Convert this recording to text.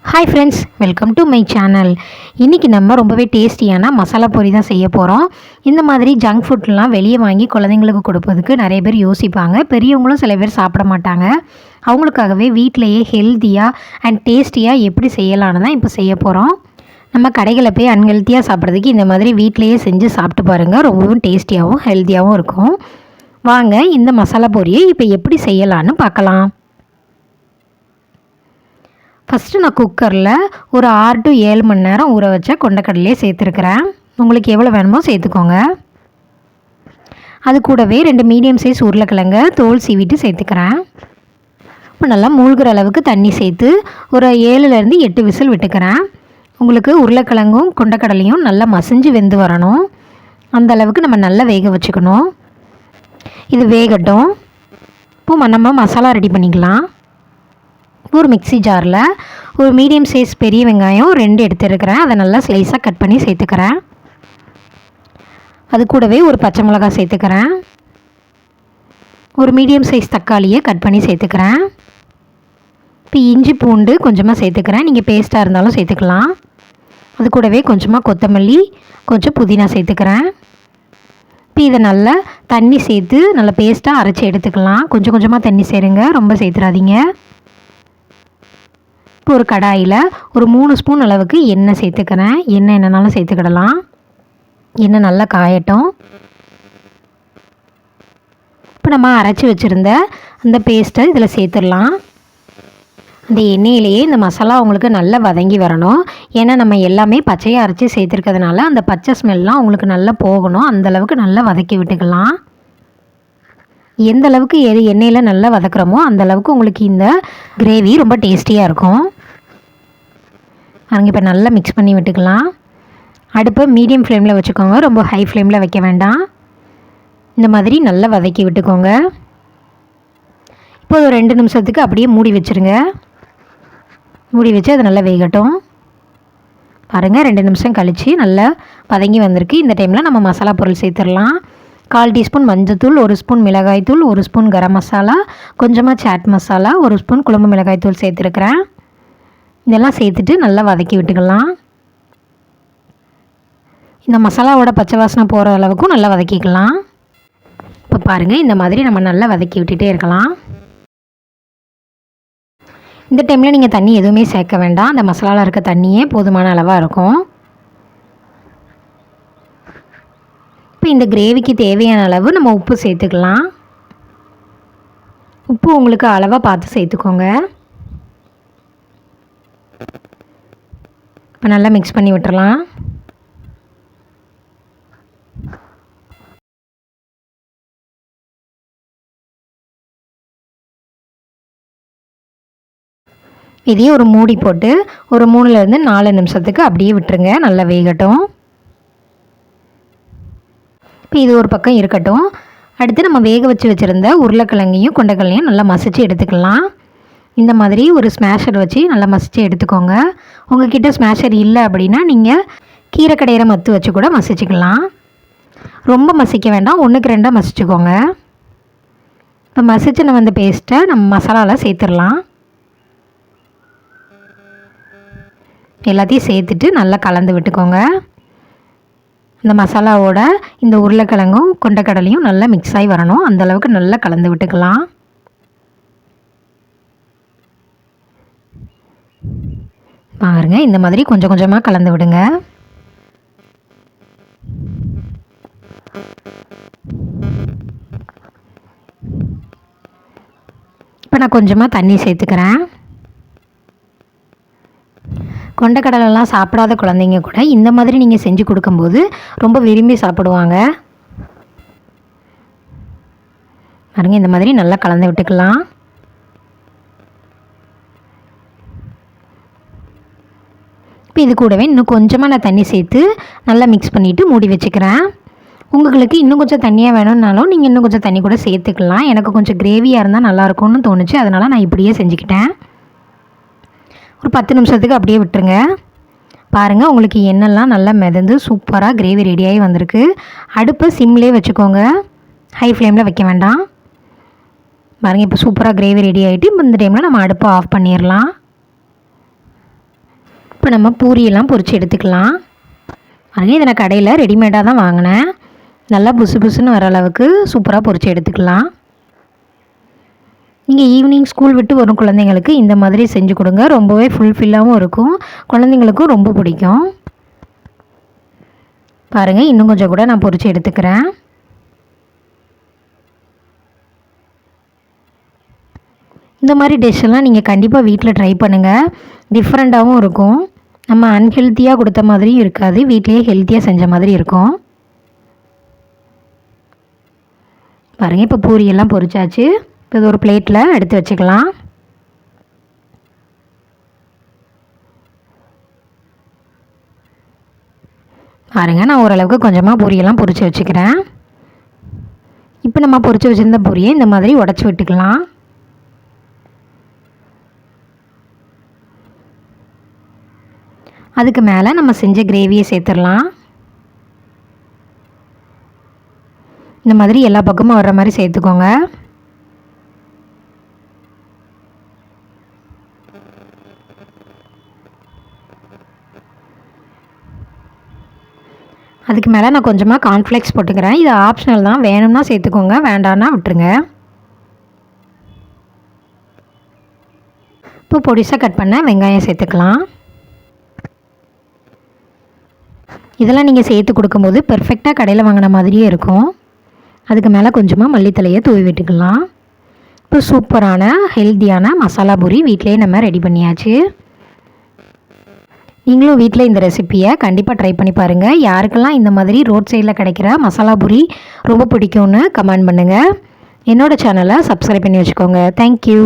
Hi friends, welcome to my channel. இன்றைக்கி நம்ம ரொம்பவே டேஸ்டியான மசாலா பொரி தான் செய்ய போகிறோம். இந்த மாதிரி ஜங்க் ஃபுட்லாம் வெளியே வாங்கி குழந்தைங்களுக்கு கொடுப்பதுக்கு நிறைய பேர் யோசிப்பாங்க. பெரியவங்களும் சில பேர் சாப்பிட மாட்டாங்க. அவங்களுக்காகவே வீட்டிலையே ஹெல்த்தியாக அண்ட் டேஸ்டியாக எப்படி செய்யலான்னு தான் இப்போ செய்ய போகிறோம். நம்ம கடைகளில் போய் அன்ஹெல்த்தியாக சாப்பிட்றதுக்கு இந்த மாதிரி வீட்டிலையே செஞ்சு சாப்பிட்டு பாருங்கள். ரொம்பவும் டேஸ்டியாகவும் ஹெல்த்தியாகவும் இருக்கும். வாங்க இந்த மசாலா பொரியை இப்போ எப்படி செய்யலான்னு பார்க்கலாம். ஃபஸ்ட்டு நான் குக்கரில் ஒரு 6 to 7 மணி நேரம் ஊற வச்ச கொண்டக்கடலையே சேர்த்துருக்குறேன். உங்களுக்கு எவ்வளோ வேணுமோ சேர்த்துக்கோங்க. அது கூடவே 2 மீடியம் சைஸ் உருளைக்கிழங்க தோல் சீவிட்டு சேர்த்துக்கிறேன். இப்போ நல்லா மூழ்கிற அளவுக்கு தண்ணி சேர்த்து ஒரு 7லேருந்து 8 விசில் விட்டுக்கிறேன். உங்களுக்கு உருளைக்கிழங்கும் கொண்டக்கடலையும் நல்லா மசிஞ்சு வெந்து வரணும். அந்த அளவுக்கு நம்ம நல்லா வேக வச்சுக்கணும். இது வேகட்டும். இப்போ நம்ம மசாலா ரெடி பண்ணிக்கலாம். ஒரு மிக்ஸி ஜாரில் ஒரு மீடியம் சைஸ் பெரிய வெங்காயம் 2 எடுத்துருக்கிறேன். அதை நல்லா ஸ்லைஸாக கட் பண்ணி சேர்த்துக்கிறேன். அது கூடவே ஒரு பச்சை மிளகாய் சேர்த்துக்கிறேன். ஒரு மீடியம் சைஸ் தக்காளியை கட் பண்ணி சேர்த்துக்கிறேன். இப்போ இஞ்சி பூண்டு கொஞ்சமாக சேர்த்துக்கிறேன். நீங்கள் பேஸ்ட்டாக இருந்தாலும் சேர்த்துக்கலாம். அது கூடவே கொஞ்சமாக கொத்தமல்லி, கொஞ்சம் புதினா சேர்த்துக்கிறேன். இப்போ இதை நல்லா தண்ணி சேர்த்து நல்லா பேஸ்ட்டாக அரைச்சி எடுத்துக்கலாம். கொஞ்சம் கொஞ்சமாக தண்ணி சேருங்க, ரொம்ப சேர்த்துறாதீங்க. இப்போ ஒரு கடாயில் ஒரு 3 ஸ்பூன் அளவுக்கு எண்ணெய் சேர்த்துக்கிறேன். எண்ணெய் என்னன்னாலும் சேர்த்துக்கிடலாம். எண்ணெய் நல்லா காயட்டும். இப்போ நம்ம அரைச்சி வச்சுருந்த அந்த பேஸ்ட்டை இதில் சேர்த்துடலாம். அந்த எண்ணெயிலேயே இந்த மசாலா உங்களுக்கு நல்லா வதங்கி வரணும். ஏன்னா நம்ம எல்லாமே பச்சையாக அரைச்சி சேர்த்துருக்கிறதுனால அந்த பச்சை ஸ்மெல்லாம் உங்களுக்கு நல்லா போகணும். அந்தளவுக்கு நல்லா வதக்கி விட்டுக்கலாம். எந்த அளவுக்கு எண்ணெயில் நல்லா வதக்குறோமோ அந்தளவுக்கு உங்களுக்கு இந்த கிரேவி ரொம்ப டேஸ்டியாக இருக்கும். அங்கே இப்போ நல்லா மிக்ஸ் பண்ணி விட்டுக்கலாம். அடுப்பை மீடியம் ஃப்ளேமில் வச்சுக்கோங்க, ரொம்ப ஹை ஃப்ளேமில் வைக்க வேண்டாம். இந்த மாதிரி நல்லா வதக்கி விட்டுக்கோங்க. இப்போ ஒரு 2 நிமிஷத்துக்கு அப்படியே மூடி வச்சுருங்க. மூடி வச்சு அது நல்லா வேகட்டும். பாருங்கள், 2 நிமிஷம் கழித்து நல்லா வதங்கி வந்திருக்கு. இந்த டைமில் நம்ம மசாலா பொருள் சேர்த்துடலாம். 1/4 டீஸ்பூன் மஞ்சத்தூள், 1 ஸ்பூன் மிளகாய்த்தூள், 1 ஸ்பூன் கரம் மசாலா, கொஞ்சமாக சாட் மசாலா, 1 ஸ்பூன் குழம்பு மிளகாய்த்தூள் சேர்த்துருக்குறேன். இதெல்லாம் சேர்த்துட்டு நல்லா வதக்கி விட்டுக்கலாம். இந்த மசாலாவோட பச்சை வாசனை போகிற அளவுக்கும் நல்லா வதக்கிக்கலாம். இப்போ பாருங்கள், இந்த மாதிரி நம்ம நல்லா வதக்கி விட்டுட்டே இருக்கலாம். இந்த டைமில் நீங்கள் தண்ணி எதுவுமே சேர்க்க வேண்டாம். அந்த மசாலாவில் இருக்க தண்ணியே போதுமான அளவாக இருக்கும். இப்போ இந்த கிரேவிக்கு தேவையான அளவு நம்ம உப்பு சேர்த்துக்கலாம். உப்பு உங்களுக்கு அளவாக பார்த்து சேர்த்துக்கோங்க. இப்போ நல்லா மிக்ஸ் பண்ணி விட்டுறலாம். இதையும் ஒரு மூடி போட்டு ஒரு 3லேருந்து 4 நிமிஷத்துக்கு அப்படியே விட்டுருங்க. நல்லா வேகட்டும். இப்போ இது ஒரு பக்கம் இருக்கட்டும். அடுத்து நம்ம வேக வச்சுருந்த உருளைக்கிழங்கையும் கொண்டைக்கடலையும் நல்லா மசிச்சு எடுத்துக்கலாம். இந்த மாதிரி ஒரு ஸ்மேஷர் வச்சு நல்லா மசிச்சு எடுத்துக்கோங்க. உங்கள் கிட்ட ஸ்மேஷர் இல்லை அப்படின்னா நீங்கள் கீரை கடையிற மத்து வச்சு கூட மசிச்சுக்கலாம். ரொம்ப மசிக்க வேண்டாம், 1க்கு 2 மசிச்சுக்கோங்க. இப்போ மசிச்சு நம்ம இந்த பேஸ்ட்டை நம்ம மசாலாவில் சேர்த்துடலாம். எல்லாத்தையும் சேர்த்துட்டு நல்லா கலந்து விட்டுக்கோங்க. இந்த மசாலாவோட இந்த உருளைக்கிழங்கும் கொண்டைக்கடலையும் நல்லா மிக்ஸ் ஆகி வரணும். அந்தளவுக்கு நல்லா கலந்து விட்டுக்கலாம். பாருங்க, இந்த மாதிரி கொஞ்சம் கொஞ்சமாக கலந்து விடுங்க. இப்போ நான் கொஞ்சமாக தண்ணி சேர்த்துக்கிறேன். கொண்டைக்கடலைலாம் சாப்பிடாத குழந்தைங்க கூட இந்த மாதிரி நீங்கள் செஞ்சு கொடுக்கும்போது ரொம்ப விரும்பி சாப்பிடுவாங்க. பாருங்க, இந்த மாதிரி நல்லா கலந்து விட்டுக்கலாம். இப்போ இது கூடவே இன்னும் கொஞ்சமாக நான் தண்ணி சேர்த்து நல்லா மிக்ஸ் பண்ணிவிட்டு மூடி வச்சுக்கிறேன். உங்களுக்கு இன்னும் கொஞ்சம் தண்ணியாக வேணும்னாலும் நீங்கள் இன்னும் கொஞ்சம் தண்ணி கூட சேர்த்துக்கலாம். எனக்கு கொஞ்சம் கிரேவியாக இருந்தால் நல்லாயிருக்கும்னு தோணுச்சு, அதனால் நான் இப்படியே செஞ்சுக்கிட்டேன். ஒரு 10 நிமிஷத்துக்கு அப்படியே விட்டுருங்க. பாருங்கள், உங்களுக்கு எண்ணெய்லாம் நல்லா மிதந்து சூப்பராக கிரேவி ரெடியாகி வந்திருக்கு. அடுப்பை சிம்லேயே வச்சுக்கோங்க, ஹை ஃப்ளேமில் வைக்க வேண்டாம். பாருங்கள், இப்போ சூப்பராக கிரேவி ரெடி ஆகிட்டு இந்த டைமில் நம்ம அடுப்பை ஆஃப் பண்ணிடலாம். இப்போ நம்ம பூரியெல்லாம் பொரித்து எடுத்துக்கலாம். பாருங்க, இதை நான் கடையில் ரெடிமேடாக தான் வாங்கினேன். நல்லா புசு புசுன்னு வர அளவுக்கு சூப்பராக பொரித்து எடுத்துக்கலாம். நீங்கள் ஈவினிங் ஸ்கூல் விட்டு வரும் குழந்தைங்களுக்கு இந்த மாதிரி செஞ்சு கொடுங்க. ரொம்பவே ஃபுல்ஃபில்லாகவும் இருக்கும், குழந்தைங்களுக்கும் ரொம்ப பிடிக்கும். பாருங்கள், இன்னும் கொஞ்சம் கூட நான் பொரித்து எடுத்துக்கிறேன். இந்த மாதிரி டிஷ்ஷெல்லாம் நீங்கள் கண்டிப்பாக வீட்டில் ட்ரை பண்ணுங்கள். டிஃப்ரெண்ட்டாகவும் இருக்கும். நம்ம அன்ஹெல்த்தியாக கொடுத்த மாதிரியும் இருக்காது, வீட்டிலேயே ஹெல்த்தியாக செஞ்ச மாதிரி இருக்கும். பாருங்கள், இப்போ பூரியெல்லாம் பொரிச்சாச்சு. இப்போ இது ஒரு பிளேட்டில் எடுத்து வச்சுக்கலாம். பாருங்கள், நான் ஓரளவுக்கு கொஞ்சமாக பூரியெல்லாம் பொரித்து வச்சுக்கிறேன். இப்போ நம்ம பொரித்து வச்சுருந்த பூரியை இந்த மாதிரி உடச்சி விட்டுக்கலாம். அதுக்கு மேலே நம்ம செஞ்ச கிரேவியை சேர்த்துடலாம். இந்த மாதிரி எல்லா பக்கமும் வர்ற மாதிரி சேர்த்துக்கோங்க. அதுக்கு மேலே நான் கொஞ்சமாக கார்ன்ஃப்ளேக்ஸ் போட்டுக்கிறேன். இது ஆப்ஷனல் தான், வேணும்னா சேர்த்துக்கோங்க, வேண்டாம்னா விட்டுருங்க. இப்போ பொடிசாக கட் பண்ண வெங்காயம் சேர்த்துக்கலாம். இதெல்லாம் நீங்கள் சேர்த்து கொடுக்கும்போது பெர்ஃபெக்டாக கடையில் வாங்கின மாதிரியே இருக்கும். அதுக்கு மேலே கொஞ்சமாக மல்லித்தலையை தூவி விட்டுக்கலாம். இப்போ சூப்பரான ஹெல்த்தியான மசாலா பூரி வீட்டிலேயே நம்ம ரெடி பண்ணியாச்சு. நீங்களும் வீட்டில் இந்த ரெசிப்பியை கண்டிப்பாக ட்ரை பண்ணி பாருங்கள். யாருக்கெல்லாம் இந்த மாதிரி ரோட் சைடில் கிடைக்கிற மசாலா பூரி ரொம்ப பிடிக்கும்னு கமெண்ட் பண்ணுங்கள். என்னோடய சேனலை சப்ஸ்கிரைப் பண்ணி வச்சுக்கோங்க. தேங்க்யூ.